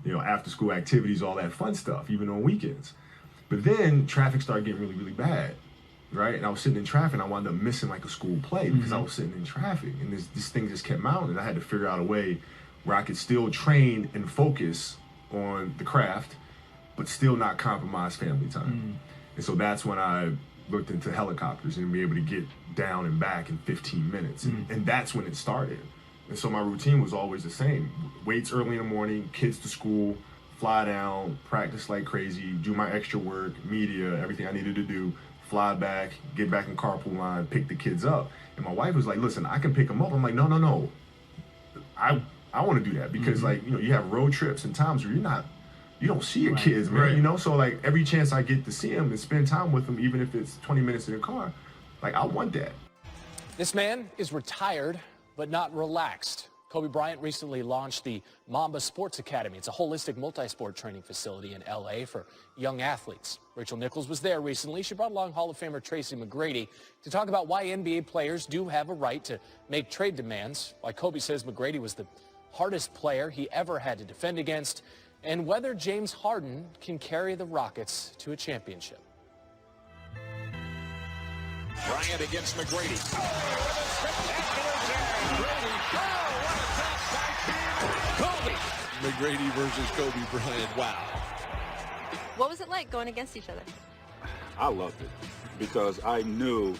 after school activities, all that fun stuff, even on weekends. But then traffic started getting really, really bad, right? And I was sitting in traffic, and I wound up missing like a school play because I was sitting in traffic, and this thing just kept mounting. I had to figure out a way where I could still train and focus on the craft, but still not compromise family time. And so that's when I looked into helicopters and be able to get down and back in 15 minutes. And that's when it started. And so my routine was always the same. Weights early in the morning, kids to school, fly down, practice like crazy, do my extra work, media, everything I needed to do, fly back, get back in carpool line, pick the kids up. And my wife was like, listen, I can pick them up. I'm like, no. I want to do that because you have road trips and times where you don't see your kids, man, So like every chance I get to see them and spend time with them, even if it's 20 minutes in the car, like I want that. This man is retired, but not relaxed. Kobe Bryant recently launched the Mamba Sports Academy. It's a holistic multi-sport training facility in L.A. for young athletes. Rachel Nichols was there recently. She brought along Hall of Famer Tracy McGrady to talk about why NBA players do have a right to make trade demands, why Kobe says McGrady was the hardest player he ever had to defend against, and whether James Harden can carry the Rockets to a championship. Bryant against McGrady. Spectacular Kobe. McGrady versus Kobe Bryant. Wow. What was it like going against each other? I loved it because I knew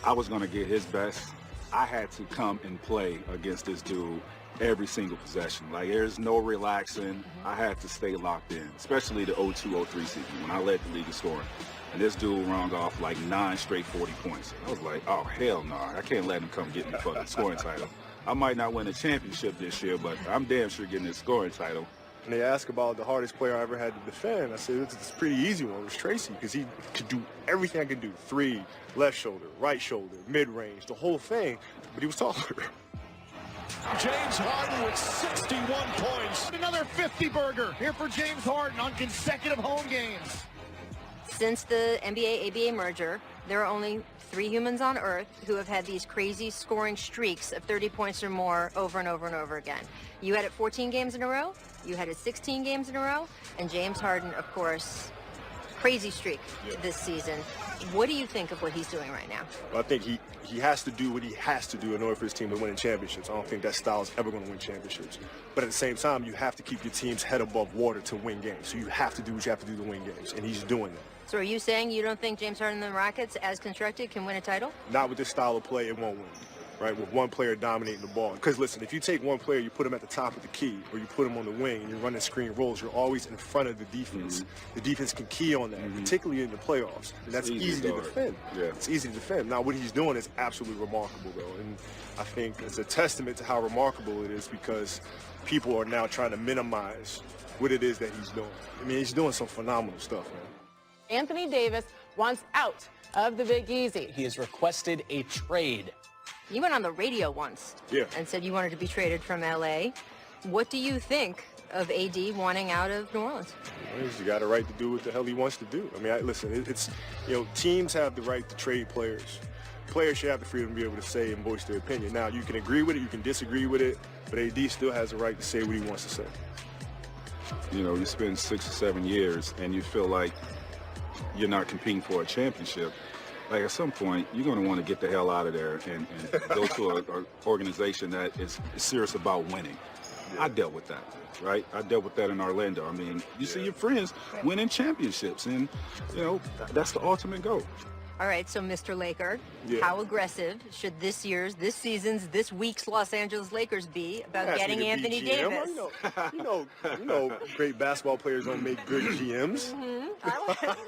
I was going to get his best. I had to come and play against this dude every single possession. Like, there's no relaxing. I had to stay locked in, especially the 02-03 season when I led the league in scoring. And this dude rounded off like 9 straight 40 points. I was like, oh, hell no. I can't let him come get me for the scoring title. I might not win a championship this year, but I'm damn sure getting this scoring title. And they ask about the hardest player I ever had to defend. I said, it's a pretty easy one. It was Tracy, because he could do everything I could do. 3, left shoulder, right shoulder, mid-range, the whole thing. But he was taller. James Harden with 61 points. Another 50-burger here for James Harden on consecutive home games. Since the NBA-ABA merger, there are only 3 humans on Earth who have had these crazy scoring streaks of 30 points or more over and over and over again. You had it 14 games in a row, you had it 16 games in a row, and James Harden, of course, crazy streak this season. What do you think of what he's doing right now? I think he has to do what he has to do in order for his team to win championships. I don't think that style is ever going to win championships. But at the same time, you have to keep your team's head above water to win games. So you have to do what you have to do to win games, and he's doing that. So are you saying you don't think James Harden and the Rockets, as constructed, can win a title? Not with this style of play, it won't win, right? With one player dominating the ball. Because listen, if you take one player, you put him at the top of the key, or you put him on the wing, and you're running screen rolls, you're always in front of the defense. The defense can key on that, particularly in the playoffs. And that's easy to defend. Yeah. It's easy to defend. Now, what he's doing is absolutely remarkable, though. And I think it's a testament to how remarkable it is because people are now trying to minimize what it is that he's doing. I mean, he's doing some phenomenal stuff, man. Anthony Davis wants out of the Big Easy. He has requested a trade. You went on the radio once and said you wanted to be traded from L.A. What do you think of AD wanting out of New Orleans? He's got a right to do what the hell he wants to do. I mean, listen, it's, teams have the right to trade players. Players should have the freedom to be able to say and voice their opinion. Now, you can agree with it, you can disagree with it, but AD still has the right to say what he wants to say. You spend 6 or 7 years and you feel like you're not competing for a championship. Like, at some point, you're going to want to get the hell out of there and go to an organization that is serious about winning. I dealt with that, right? I dealt with that in Orlando. I mean, you see your friends winning championships, and, that's the ultimate goal. All right, so Mr. Laker, how aggressive should this season's, this week's Los Angeles Lakers be about getting Anthony Davis? You know, great basketball players don't make good GMs.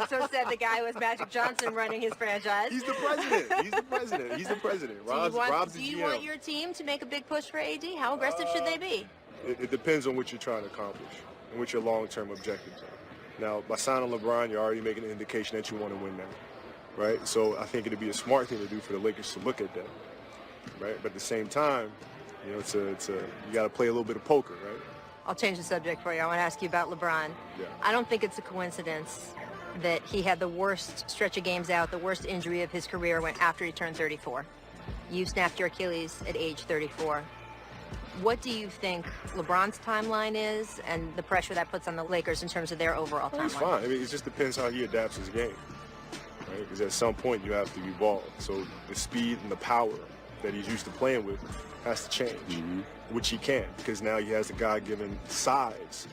So said the guy with Magic Johnson running his franchise. He's the president. Rob's the GM. Do you want your team to make a big push for AD? How aggressive should they be? It depends on what you're trying to accomplish and what your long-term objectives are. Now, by signing LeBron, you're already making an indication that you want to win now. Right, so I think it'd be a smart thing to do for the Lakers to look at that, right? But at the same time, you got to play a little bit of poker, right? I'll change the subject for you. I want to ask you about LeBron. Yeah. I don't think it's a coincidence that he had the worst stretch of games out, the worst injury of his career went after he turned 34. You snapped your Achilles at age 34. What do you think LeBron's timeline is and the pressure that puts on the Lakers in terms of their overall timeline? It's fine. I mean, it just depends how he adapts his game, right? Because at some point you have to evolve. So the speed and the power that he's used to playing with has to change, which he can, because now he has the God-given size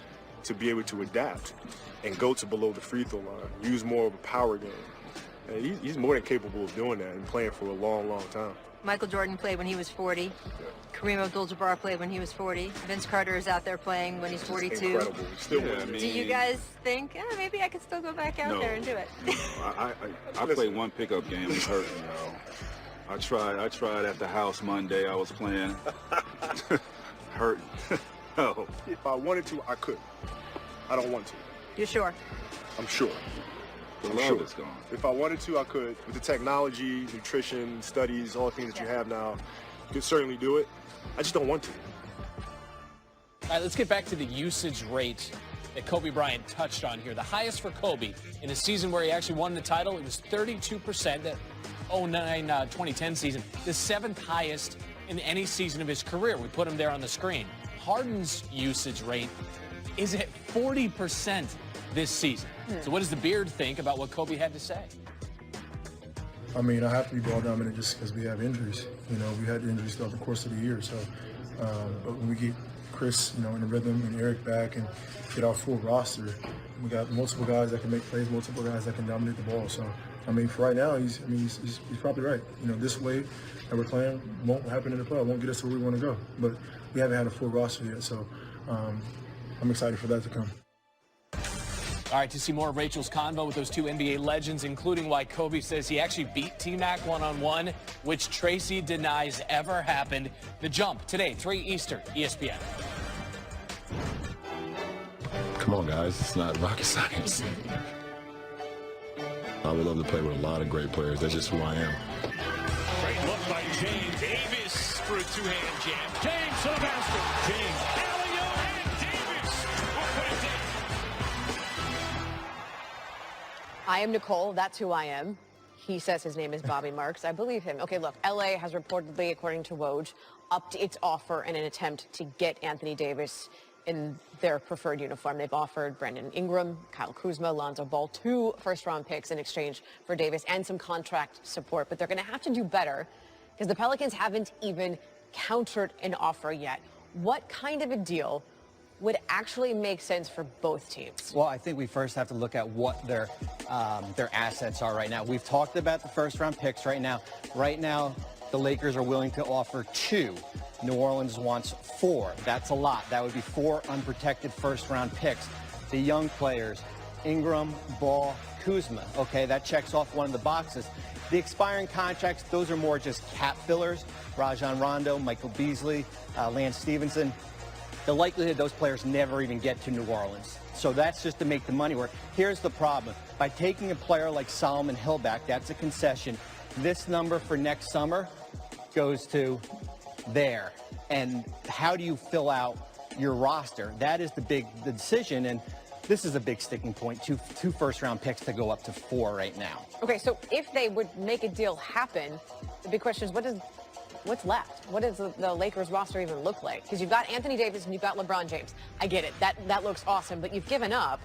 to be able to adapt and go to below the free throw line, use more of a power game. And he's more than capable of doing that and playing for a long, long time. Michael Jordan played when he was 40. Yeah. Kareem Abdul-Jabbar played when he was 40. Vince Carter is out there playing when he's 42. Incredible. Still Do you guys think, maybe I could still go back out there and do it? I played one pickup game. It hurt me, though. I tried at the house Monday. I was playing. Hurt. No. If I wanted to, I could. I don't want to. You sure? I'm sure. The love is gone. If I wanted to, I could. With the technology, nutrition, studies, all the things that you have now, you could certainly do it. I just don't want to. All right, let's get back to the usage rate that Kobe Bryant touched on here. The highest for Kobe in a season where he actually won the title, it was 32%. That 2009-2010 season, the 7th highest in any season of his career. We put him there on the screen. Harden's usage rate is at 40% this season. So what does the Beard think about what Kobe had to say? I mean, I have to be ball dominant just because we have injuries. You know, we had injuries throughout the course of the year. So, but when we get Chris, you know, in the rhythm and Eric back and get our full roster, we got multiple guys that can make plays, multiple guys that can dominate the ball. So, I mean, for right now, he's probably right. You know, this way that we're playing won't happen in the play. Won't get us to where we want to go. But we haven't had a full roster yet. So, I'm excited for that to come. All right, to see more of Rachel's convo with those two NBA legends, including why Kobe says he actually beat T-Mac one-on-one, which Tracy denies ever happened. The Jump, today, 3 Eastern, ESPN. Come on, guys. It's not rocket science. I would love to play with a lot of great players. That's just who I am. Great look by James Davis for a two-hand jam. James to the basket. James. Alley-oop and Davis. I am Nicole. That's who I am. He says his name is Bobby Marks. I believe him. Okay, look, LA has reportedly, according to Woj, upped its offer in an attempt to get Anthony Davis in their preferred uniform. They've offered Brandon Ingram, Kyle Kuzma, Lonzo Ball 2 first-round picks in exchange for Davis and some contract support. But they're going to have to do better because the Pelicans haven't even countered an offer yet. What kind of a deal would actually make sense for both teams? Well, I think we first have to look at what their assets are right now. We've talked about the first-round picks right now. Right now, the Lakers are willing to offer 2. New Orleans wants 4. That's a lot. That would be 4 unprotected first-round picks. The young players, Ingram, Ball, Kuzma. Okay, that checks off one of the boxes. The expiring contracts, those are more just cap fillers. Rajon Rondo, Michael Beasley, Lance Stevenson. The likelihood those players never even get to New Orleans. So that's just to make the money work. Here's the problem. By taking a player like Solomon Hill back, that's a concession. This number for next summer goes to there. And how do you fill out your roster? That is the decision. And this is a big sticking point. Two first-round picks to go up to 4 right now. Okay, so if they would make a deal happen, the big question is what's left? What does the Lakers roster even look like? Because you've got Anthony Davis and you've got LeBron James. I get it. That looks awesome, but you've given up.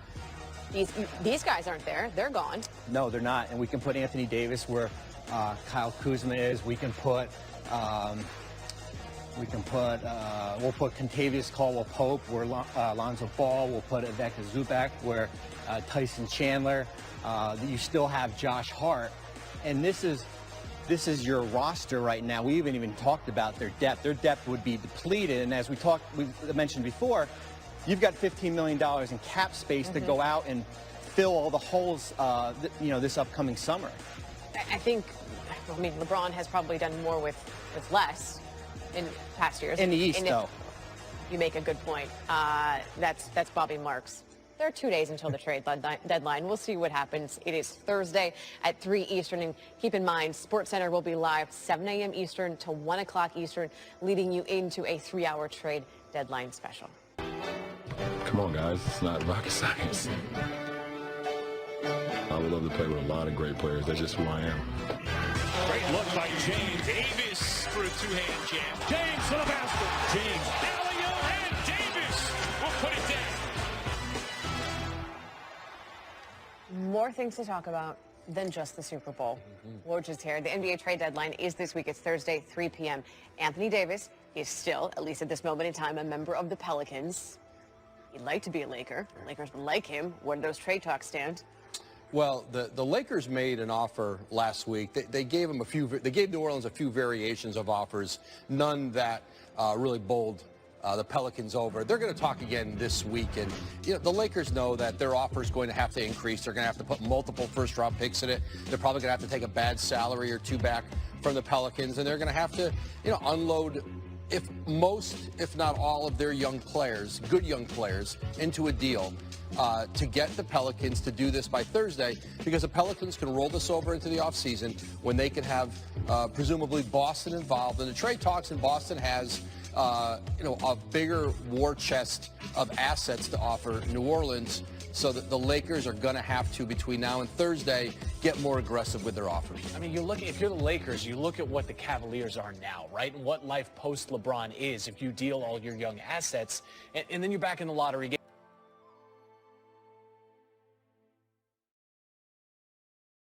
These guys aren't there. They're gone. No, they're not. And we can put Anthony Davis where Kyle Kuzma is. We can put we'll put Kentavious Caldwell-Pope where Lonzo Ball. We'll put Ivica Zubac where Tyson Chandler. You still have Josh Hart, and this is your roster right now. We haven't even talked about their depth. Their depth would be depleted, and as we mentioned before, you've got $15 million in cap space to go out and fill all the holes, this upcoming summer. I mean, LeBron has probably done more with less in past years. In the East, though. You make a good point. That's Bobby Marks. There are 2 days until the trade deadline. We'll see what happens. It is Thursday at 3 Eastern. And keep in mind, SportsCenter will be live 7 a.m. Eastern to 1 o'clock Eastern, leading you into a 3-hour trade deadline special. Come on, guys. It's not rocket science. I would love to play with a lot of great players. That's just who I am. Great look by James Davis for a two-hand jam. James to the basket. James. more things to talk about than just the Super Bowl. Woj is here. The NBA trade deadline is this week. It's Thursday, 3 p.m. Anthony Davis is still, at least at this moment in time, a member of the Pelicans. He'd like to be a Laker. The Lakers would like him. Where do those trade talks stand? Well, the Lakers made an offer last week. They gave him they gave New Orleans a few variations of offers, none that really bowled the Pelicans over. They're going to talk again this week, and the Lakers know that their offer is going to have to increase. They're going to have to put multiple first-round picks in it. They're probably going to have to take a bad salary or two back from the Pelicans, and they're going to have to, unload if not all of their young players, good young players, into a deal to get the Pelicans to do this by Thursday, because the Pelicans can roll this over into the offseason when they can have presumably Boston involved. And the trade talks in Boston has a bigger war chest of assets to offer New Orleans, so that the Lakers are going to have to, between now and Thursday, get more aggressive with their offers. I mean, if you're the Lakers, you look at what the Cavaliers are now, right? And what life post-LeBron is if you deal all your young assets, and then you're back in the lottery game.